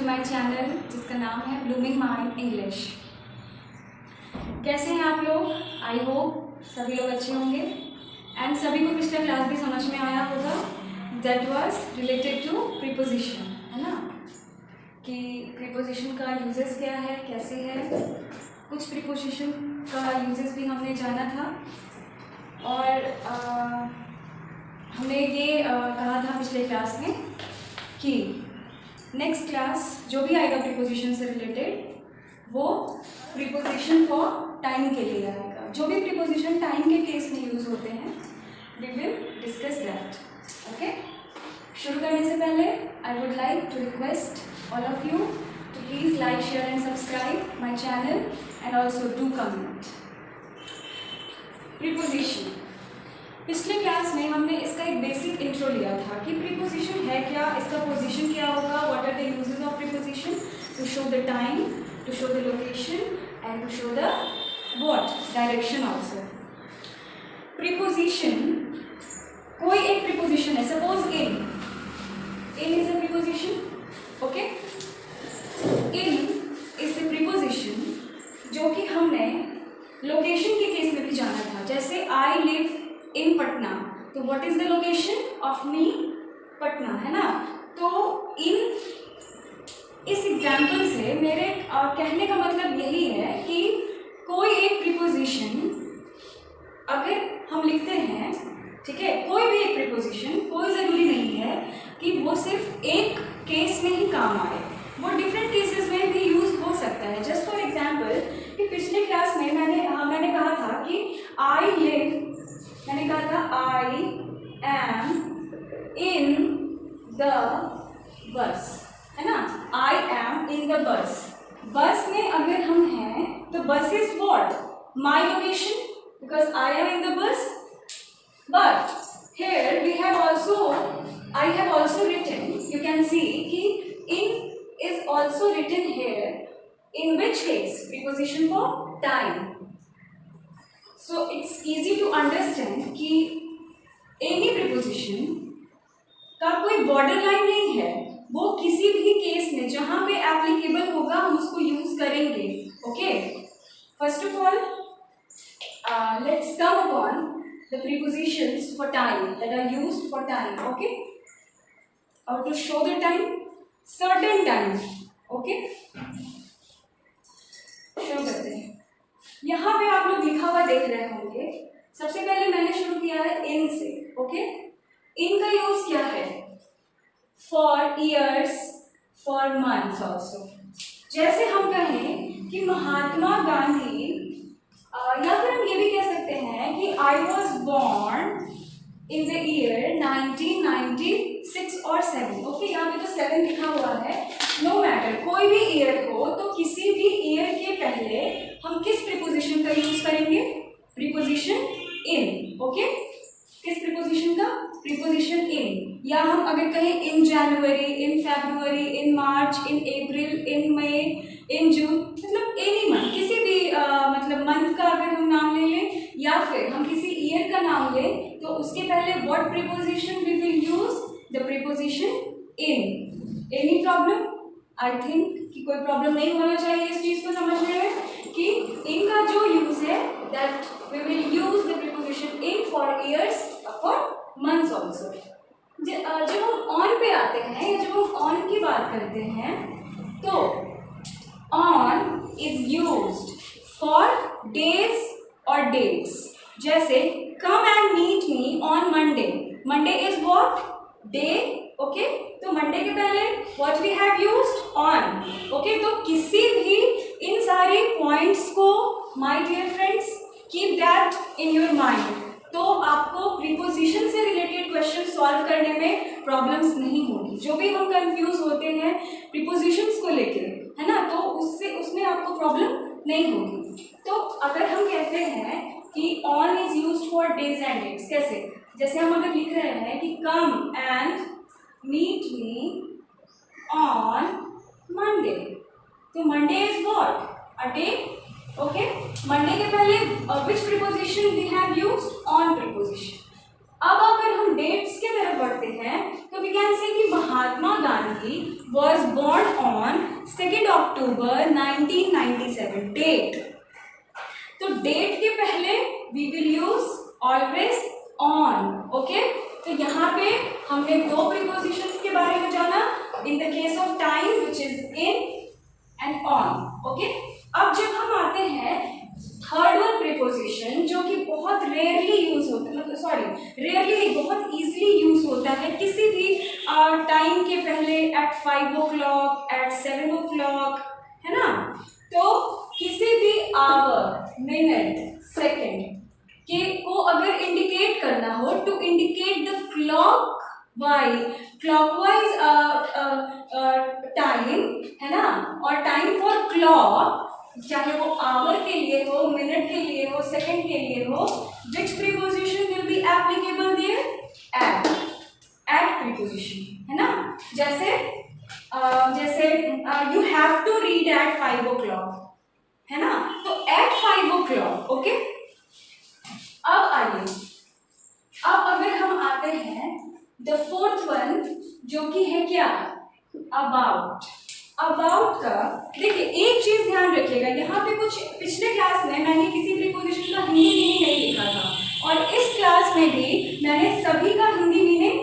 To my channel जिसका नाम है ब्लूमिंग माइंड इंग्लिश। कैसे हैं आप लोग? आई होप सभी लोग अच्छे होंगे एंड सभी को पिछला क्लास भी समझ में आया होगा। That was related to preposition, है ना, कि प्रीपोजिशन का यूजेस क्या है, कैसे है। कुछ प्रीपोजिशन का यूजेस भी हमने जाना था और हमने ये कहा था पिछले क्लास में कि नेक्स्ट क्लास जो भी आएगा प्रीपोजिशन से रिलेटेड वो प्रीपोजिशन फॉर टाइम के लिए आएगा। जो भी प्रीपोजिशन टाइम के केस में यूज़ होते हैं we will discuss that. Okay, शुरू करने से पहले I would like to request all of you to please like, share and subscribe my channel and also do comment. Preposition, पिछले क्लास में हमने इसका एक बेसिक इंट्रो लिया था कि प्रीपोजिशन है क्या, इसका पोजीशन क्या होगा, what are the uses of preposition, to show the time, to show the location and to show the what direction also. Preposition, कोई एक प्रीपोजिशन है, suppose in is a preposition. Okay, in is the preposition जो कि हमने location के case में भी जाना था। जैसे आई लिव इन पटना, तो what is the location of me? Patna, है ना। तो इन इस एग्जाम्पल से मेरे कहने का मतलब यही है कि कोई एक प्रीपोजिशन अगर हम लिखते हैं, ठीक है, कोई भी एक प्रीपोजिशन, कोई ज़रूरी नहीं है कि वो सिर्फ एक केस में ही काम आए, वो डिफरेंट केसेस में भी यूज हो सकता है। जस्ट फॉर एग्जाम्पल कि पिछले क्लास में मैंने कहा था कि आई लिव, मैंने कहा था I am in the bus, है ना, I am in the bus. बस में अगर हम हैं तो बस is what? My location, because I am in the bus. But here we have also, I have also written, you can see कि in is also written here, in which case? Preposition for time. So it's easy to understand कि any preposition का कोई border line नहीं है, वो किसी भी case में जहाँ पे applicable होगा हम उसको यूज करेंगे। Okay, first of all let's come upon the prepositions for time that are used for time. Okay, or to show the time, certain time. Okay, शुरू करते हैं। यहाँ पे आप लोग लिखा हुआ देख रहे होंगे। सबसे पहले मैंने शुरू किया है इन से। ओके, इन का यूज क्या है? For years, for months also. जैसे हम कहें कि महात्मा गांधी, या फिर हम ये भी कह सकते हैं कि I was born in the year 1996 और 7। ओके, यहाँ पे तो 7 लिखा हुआ है। नो मैटर, कोई भी ईयर हो तो किसी भी ईयर के पहले हम किस प्रीपोजिशन का यूज करेंगे? प्रीपोजिशन इन। ओके, किस प्रीपोजिशन का? प्रीपोजिशन इन। या हम अगर कहें इन जनवरी, इन फरवरी, इन मार्च, इन अप्रैल, इन मई, इन जून, मतलब एनी मंथ, किसी भी मतलब मंथ का अगर हम नाम ले लें या फिर हम किसी ईयर का नाम लें तो उसके पहले what preposition we will use? The preposition in. Any problem? I think कि कोई प्रॉब्लम नहीं होना चाहिए इस चीज को समझने में कि इन का जो यूज है that we will use the preposition in for years, for months also. जब हम ऑन पे आते हैं या जब हम ऑन की बात करते हैं तो on is used for days और डेट्स। जैसे come and meet me on Monday, Monday is what? Day. Okay, तो मंडे के पहले what we have used? On. Okay, तो किसी भी इन सारे पॉइंट्स को my dear friends keep that in your mind, तो आपको प्रीपोजिशन से रिलेटेड क्वेश्चन सॉल्व करने में प्रॉब्लम्स नहीं होगी। जो भी हम कंफ्यूज होते हैं प्रीपोजिशंस को लेके, है ना, तो उसमें आपको प्रॉब्लम नहीं होगी। तो अगर हम कहते हैं कि on is used for days and dates, कैसे? जैसे हम अगर लिख रहे हैं कि come and meet me on Monday, तो Monday is what? A day. Okay, Monday के पहले which preposition we have used? On preposition. अब अगर हम डेट्स के तरफ बढ़ते हैं तो वी कैन से कि Mahatma Gandhi was born on 2nd October 1997. Date, तो डेट के पहले we will use always on. Okay, तो यहाँ पे हमने दो प्रीपोजिशंस के बारे में जाना, in the case of time which is in and on. Okay, अब जब हम आते हैं थर्ड वन प्रीपोजिशन जो कि बहुत रेयरली यूज होता है, मतलब सॉरी रेयरली बहुत इजीली यूज होता है किसी भी टाइम के पहले, एट 5 o'clock, एट 7 o'clock, है ना। तो किसी भी आवर, मिनट, सेकेंड के को अगर इंडिकेट करना हो, to indicate the clockwise time, है ना, और टाइम फॉर क्लॉक, चाहे वो आवर के लिए हो, मिनट के लिए हो, सेकंड के लिए हो, which preposition will be applicable there? At preposition, है ना। जैसे you have to read at 5 o'clock, है ना, तो एट 5 o'clock. ओके, अब आइए, अब अगर हम आते हैं द फोर्थ वन जो कि है क्या? अबाउट. अबाउट का देखिए एक चीज ध्यान रखिएगा, यहाँ पे कुछ पिछले क्लास में मैंने किसी प्रीपोजिशन का हिंदी मीनिंग नहीं लिखा था और इस क्लास में भी मैंने सभी का हिंदी मीनिंग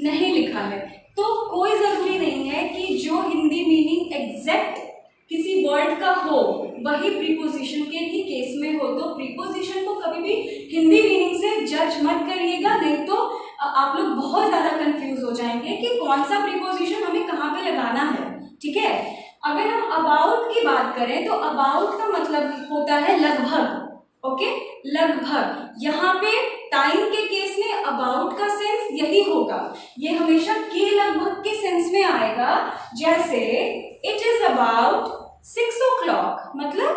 नहीं लिखा है। तो कोई जरूरी नहीं है कि जो हिंदी मीनिंग एग्जैक्ट किसी वर्ड का हो वही प्रीपोजिशन के भी केस में हो। तो प्रीपोजिशन को कभी भी हिंदी मीनिंग से जज मत करिएगा, नहीं तो आप लोग बहुत ज्यादा कंफ्यूज हो जाएंगे कि कौन सा प्रीपोजिशन हमें कहाँ पे लगाना है। ठीक है, अगर हम अबाउट की बात करें तो अबाउट का मतलब होता है लगभग। ओके, लगभग। यहाँ पे टाइम के केस में अबाउट का सेंस यही होगा, ये हमेशा के लगभग के सेंस में आएगा। जैसे इट इज अबाउट 6 o'clock, मतलब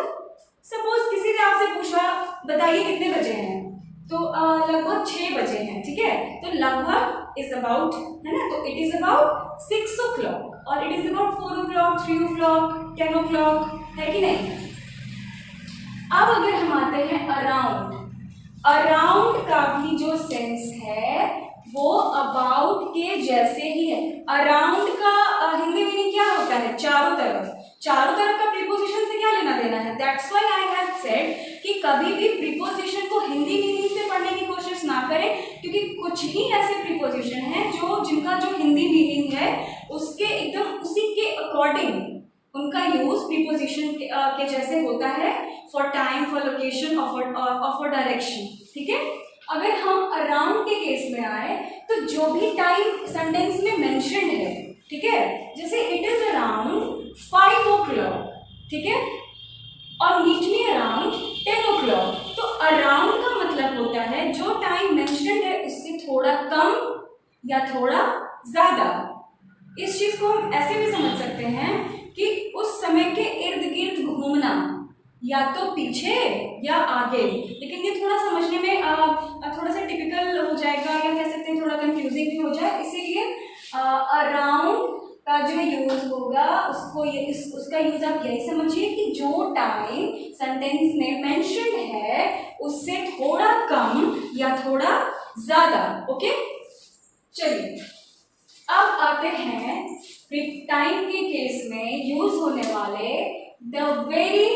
सपोज किसी ने आपसे पूछा बताइए कितने बजे हैं, तो लगभग 6 बजे हैं। ठीक है, तो लगभग इज अबाउट, है ना, तो इट इज अबाउट 6 o'clock और it is about 4 o'clock, 3 o'clock, 10 o'clock, है कि नहीं। अब अगर हम आते हैं अराउंड, अराउंड का भी जो सेंस है वो अबाउट के जैसे ही है। अराउंड का हिंदी मीनिंग क्या होता है? चारों तरफ। चारों तरफ का प्रीपोजिशन से क्या लेना देना है? That's why I have said कि कभी भी प्रीपोजिशन को हिंदी मीनिंग से पढ़ने की कोशिश ना करें, क्योंकि कुछ ही ऐसे प्रीपोजिशन हैं जिनका जो हिंदी मीनिंग है उसके एकदम उसी के अकॉर्डिंग उनका यूज प्रीपोजिशन के जैसे होता है, फॉर टाइम, फॉर लोकेशन और फॉर डायरेक्शन। ठीक है, अगर हम अराउंड के केस में आए तो जो भी टाइम सेंटेंस में मेंशन्ड है, ठीक है, जैसे इट इज अराउंड 5 o'clock, ठीक है, और मीट मी अराउंड 10 o'clock, तो अराउंड का मतलब होता है जो टाइम मेंशन्ड है उससे थोड़ा कम या थोड़ा ज्यादा। इस चीज को हम ऐसे भी समझ सकते हैं कि उस समय के इर्द गिर्द घूमना, या तो पीछे या आगे, लेकिन ये थोड़ा समझने में थोड़ा सा टिपिकल हो जाएगा, या कह सकते हैं थोड़ा कंफ्यूजिंग भी हो जाए, इसीलिए अराउंड का जो यूज होगा उसका यूज आप यही समझिए कि जो टाइम सेंटेंस में मेंशन्ड है उससे थोड़ा कम या थोड़ा ज्यादा। ओके, चलिए अब आते हैं टाइम के केस में यूज होने वाले the very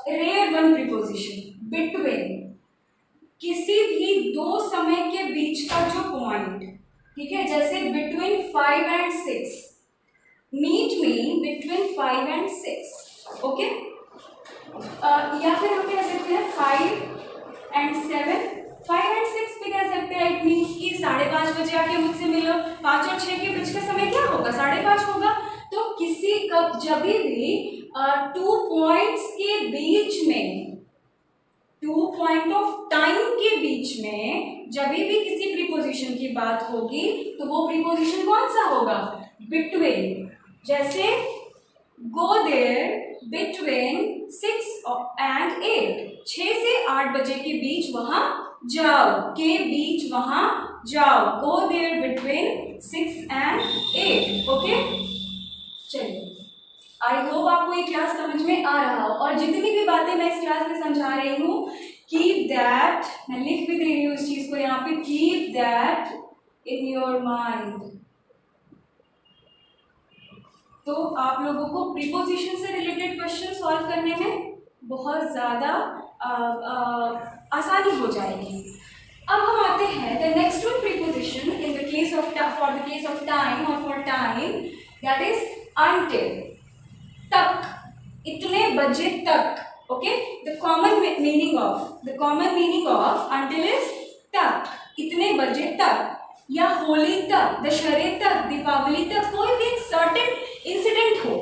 rare one preposition, between. किसी भी दो समय के बीच का जो पॉइंट, ठीक है, जैसे between 5 and 6, meet me between 5 and 6, okay, या फिर हम कह सकते हैं 5 and 7, 5 and 6 भी कह सकते हैं। इट मीन्स कि 5:30 बजे आके मुझसे मिलो, 5 और 6 के बीच का समय क्या होगा? 5:30 होगा। तो किसी कब जब भी 2 पॉइंट्स के बीच में, 2 पॉइंट ऑफ टाइम के बीच में जब भी किसी प्रीपोजिशन की बात होगी तो वो प्रीपोजिशन कौन सा होगा? बिटवीन। जैसे गो देयर बिटवीन 6 and 8, 6 से 8 बजे के बीच वहां जाओ, के बीच वहां जाओ, go there between 6 and 8। Okay, चलिए, आई होप आपको ये क्लास समझ में आ रहा हो, और जितनी भी बातें मैं इस क्लास में समझा रही हूँ, कीप दैट, मैं लिख भी दे रही हूँ इस चीज को यहाँ पे, keep that in your mind. तो आप लोगों को प्रीपोजिशन से रिलेटेड क्वेश्चन सॉल्व करने में बहुत ज़्यादा आसानी हो जाएगी। अब हम आते हैं the next one preposition in the case of for the case of time और for time that is until, तक, इतने बजे तक। Okay, the common meaning of until is तक, इतने बजे तक, या होली तक, दशहरे तक, दीपावली तक, कोई भी एक सर्टेन इंसिडेंट हो,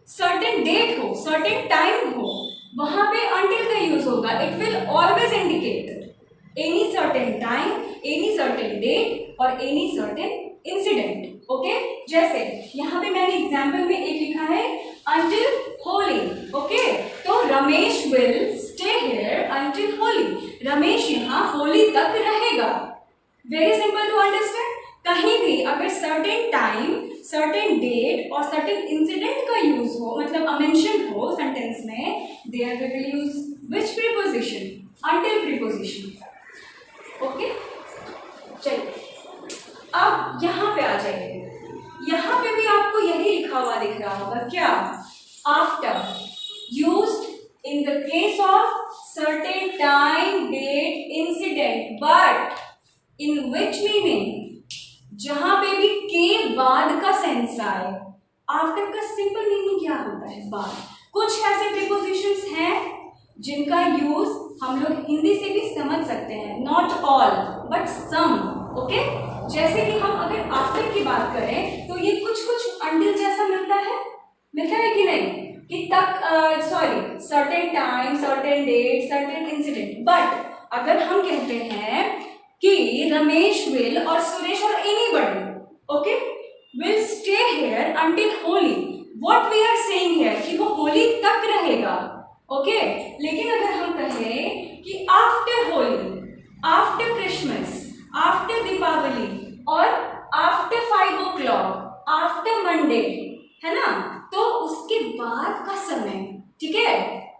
सर्टेन डेट हो, सर्टेन टाइम हो, वहां पे until का यूज होगा। It will always indicate any certain time, any certain date और एनी सर्टेन इंसिडेंट। ओके, जैसे यहाँ पे मैंने एग्जाम्पल में एक लिखा है until होली। ओके, तो Ramesh will stay here until Holi, Ramesh यहाँ होली तक रहेगा। Very simple to understand. कहीं भी अगर सर्टेन टाइम, सर्टेन डेट और सर्टेन इंसिडेंट का यूज हो, मतलब मेंशन हो सेंटेंस में, there we will use which preposition? until preposition. Okay, चलिए अब यहाँ पे आ जाइए। यहाँ पे भी आपको यही लिखा हुआ दिख रहा होगा, क्या? After, used in the case of certain time, date, incident, but in which meaning? जहां पे भी के बाद का सेंस आए। आफ्टर का सिंपल मीनिंग क्या होता है? बाद। कुछ ऐसे प्रीपोजिशंस हैं जिनका यूज हम लोग हिंदी से भी समझ सकते हैं, not all but some. Okay, जैसे कि हम अगर आफ्टर की बात करें तो ये कुछ until जैसा मिलता है कि नहीं? कि तक, certain time, certain date, certain incident. But अगर हम कहते हैं कि रमेश विल और सुरेश और anybody, okay, will stay here until Holi, what we are saying here कि वो होली तक रहेगा। ओके, लेकिन अगर हम कहें कि after Holi, after Christmas, after Deepavali और आफ्टर 5 o'clock, आफ्टर मंडे, है ना, तो उसके बाद का समय, ठीक है,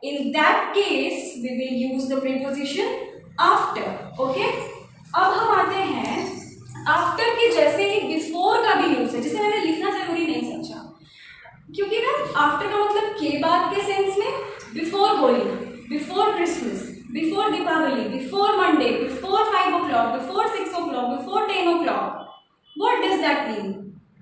in that case we will use the preposition after. Okay, अब हम आते हैं आफ्टर के जैसे ही बिफोर का भी यूज है, जिसे मैंने लिखना जरूरी नहीं समझा, क्योंकि ना आफ्टर का मतलब के बाद के सेंस में, before Holi, before Christmas, before Deepavali, before Monday, before 5 o'clock, before 6 o'clock, before 10 o'clock, what does that mean?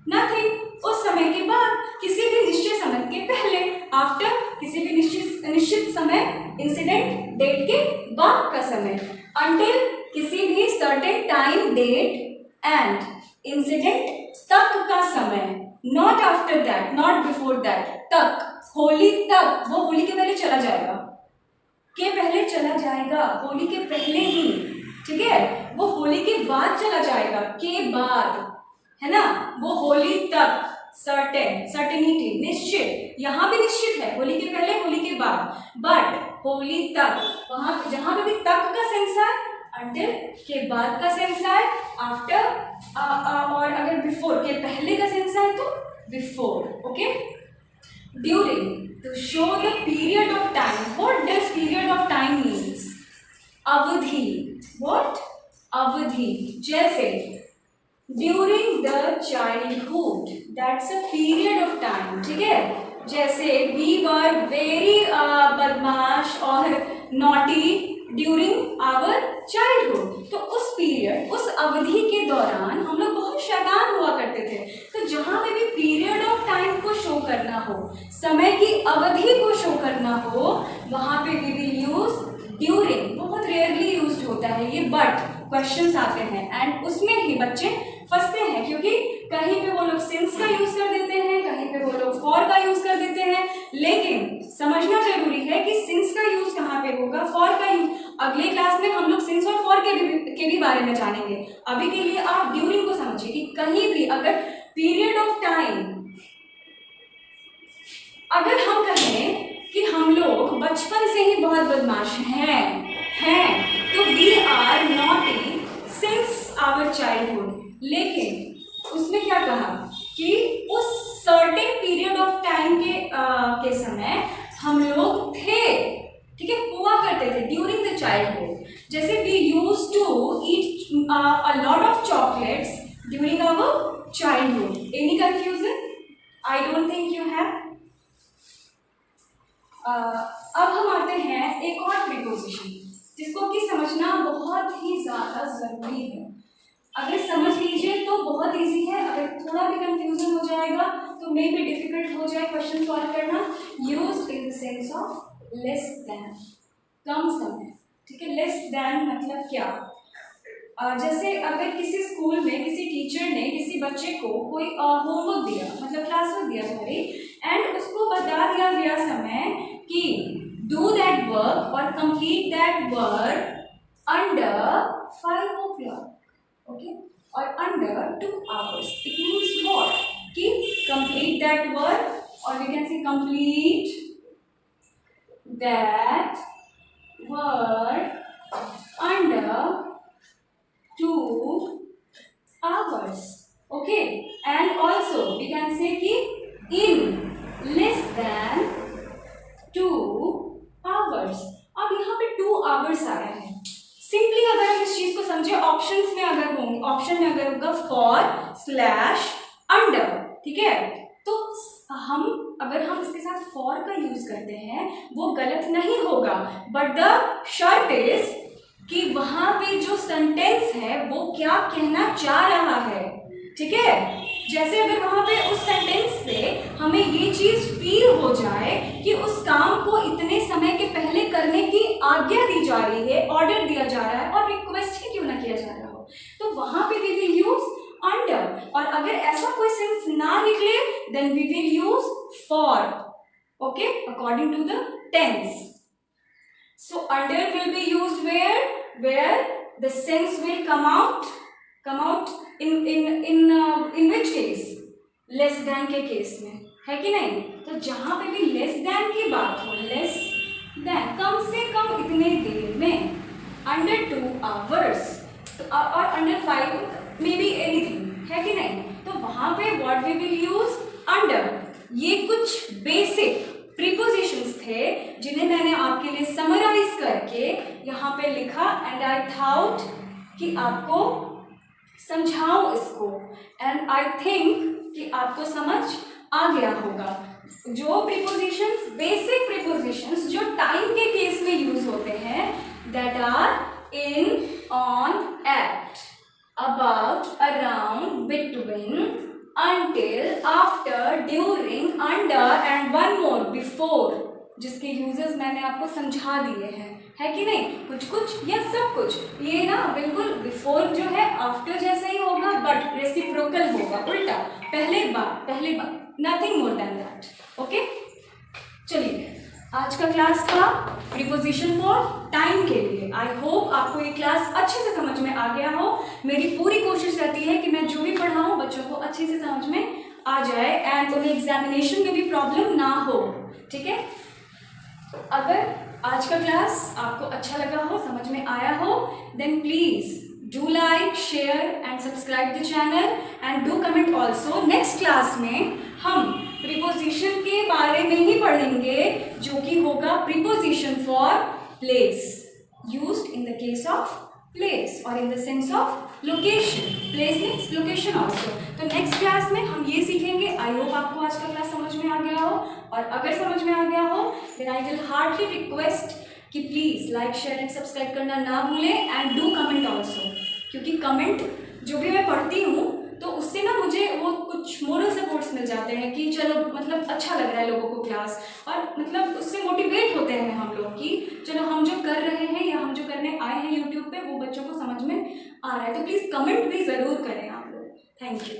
Nothing. उस समय के बाद, किसी भी निश्चित समय के पहले, आफ्टर किसी भी निश्चित समय, इंसिडेंट डेट के बाद का समय, until किसी भी certain time, date and incident तक का समय, not after that, not before that, तक, होली तक, वो होली के पहले चला जाएगा, के पहले चला जाएगा, होली के पहले ही, ठीक है, वो होली के बाद चला जाएगा, के बाद, है ना, वो होली तक, सर्टेन, सर्टेनिटी, निश्चित, यहाँ भी निश्चित है, होली के पहले, होली के बाद, बट होली तक, वहां जहां पे भी तक का सेंस है, until के बाद का सेंस है, आफ्टर, और अगर बिफोर के पहले का सेंस है तो before. Okay, during, to show the period of time. What does period of time means? अवधि। What? अवधि। जैसे during the childhood, that's a period of time, ठीक है, जैसे we were very बदमाश और naughty during our childhood, तो उस पीरियड, उस अवधि के दौरान हम लोग बहुत शैतान हुआ करते थे। तो जहाँ पे भी पीरियड ऑफ टाइम को शो करना हो, समय की अवधि को शो करना हो, वहाँ पे वी विल यूज ड्यूरिंग। बहुत रेयरली यूज होता है ये, बट क्वेश्चंस आते हैं एंड उसमें ही बच्चे फंसते हैं, क्योंकि कहीं पे वो लोग सिंस का यूज कर देते हैं, कहीं पे वो लोग फॉर का यूज कर देते हैं, लेकिन समझना जरूरी है कि सिंस का यूज कहाँ पे होगा, फॉर का यूज। अगले क्लास में हम लोग सिंस और फॉर के भी बारे में जानेंगे। अभी के लिए आप ड्यूरिंग को समझिए कि कहीं भी अगर पीरियड ऑफ टाइम, अगर हम कहें कि हम लोग बचपन से ही बहुत बदमाश हैं, तो we are naughty since our childhood, लेकिन उसमें क्या कहा कि उस सर्टेन पीरियड ऑफ टाइम के समय हम लोग थे, ठीक है, हुआ करते थे ड्यूरिंग द चाइल्डहुड। जैसे we use to eat a lot of chocolates during our childhood. Any confusion? I don't think you have. अब हम आते हैं एक और प्रीपोजिशन जिसको कि समझना बहुत ही ज़्यादा ज़रूरी है। अगर समझ लीजिए तो बहुत इजी है, अगर थोड़ा भी कंफ्यूजन हो जाएगा तो मे बी डिफिकल्ट हो जाए क्वेश्चन सॉल्व करना। Use in the sense of less than, कम समय, ठीक है। लेस देन मतलब क्या? जैसे अगर किसी स्कूल में किसी टीचर ने किसी बच्चे को कोई होमवर्क दिया, मतलब क्लासवर्क दिया सॉरी, एंड उसको बता दिया गया समय कि डू दैट वर्क और complete that work under 5 o'clock, okay, और under 2 hours। It means what? कि कंप्लीट दैट वर्क, और we can say complete that work under 2 hours, okay, and also we can say कि in less than 2 hours। अब यहाँ पे 2 hours आया है। Simply अगर हम इस चीज को समझे, ऑप्शंस में अगर होंगे, ऑप्शन में अगर होगा फॉर स्लैश अंडर, ठीक है, तो हम अगर हम इसके साथ फॉर का यूज करते हैं वो गलत नहीं होगा, बट द शर्त इज कि वहां पे जो सेंटेंस है वो क्या कहना चाह रहा है, ठीक है। जैसे अगर वहां पे उस सेंटेंस से हमें ये चीज फील हो जाए कि उस काम को इतने समय के पहले करने की आज्ञा दी जा रही है, ऑर्डर दिया जा रहा है, और रिक्वेस्ट ही क्यों ना किया जा रहा हो, तो वहां पे वी विल यूज अंडर। और अगर ऐसा कोई सेंस ना निकले then we will use for, okay, according to the tense. So under will be used where the sense will come out in which case? Less than के case में, है कि नहीं? तो जहां पे भी less than की बात हो, less than कम से कम इतने देर में, under 2 hours, तो और under 5 maybe anything, है कि नहीं? तो वहां पे what we will use under। ये कुछ बेसिक प्रीपोजिशंस थे जिन्हें मैंने आपके लिए समराइज करके यहाँ पे लिखा, एंड आई थॉट कि आपको समझाऊं इसको, एंड आई थिंक कि आपको समझ आ गया होगा। जो प्रीपोजिशंस, बेसिक प्रीपोजिशंस जो टाइम के केस में यूज होते हैं, that are in, on, at, about, around, between, until, after, during, under and one more before, जिसके यूजेस मैंने आपको समझा दिए हैं, है कि नहीं? कुछ कुछ या सब कुछ, ये ना बिल्कुल बिफोर जो है आफ्टर जैसा ही होगा, बट रेसिप्रोकल होगा, उल्टा, पहले बार, nothing more than that, okay. चलिए, आज का क्लास था प्रीपोजिशन फॉर टाइम के लिए। आई होप आपको ये क्लास अच्छे से समझ में आ गया हो। मेरी पूरी कोशिश रहती है कि मैं जो भी पढ़ाऊँ बच्चों को अच्छे से समझ में आ जाए एंड उन्हें एग्जामिनेशन में भी प्रॉब्लम ना हो, ठीक है। अगर आज का क्लास आपको अच्छा लगा हो, समझ में आया हो, then please do like, share and subscribe the channel and do comment also. Next class में हम प्रीपोजिशन के बारे में ही पढ़ेंगे जो कि होगा preposition for place, used in the case of place और in the sense of location. Place means location also. तो नेक्स्ट क्लास में हम ये सीखेंगे। आई होप आपको आज का क्लास समझ में आ गया हो, और अगर समझ में आ गया हो then I will hardly request कि please like, share and subscribe करना ना भूलें एंड डू कमेंट ऑल्सो, क्योंकि कमेंट जो भी मैं पढ़ती हूँ तो उससे ना मुझे वो कुछ मोरल सपोर्ट्स मिल जाते हैं कि चलो मतलब अच्छा लग रहा है लोगों को क्लास, और मतलब उससे मोटिवेट होते हैं हम लोग कि चलो हम जो कर रहे हैं या हम जो करने आए हैं यूट्यूब पे वो बच्चों को समझ में आ रहा है। तो प्लीज़ कमेंट भी ज़रूर करें आप लोग। Thank you.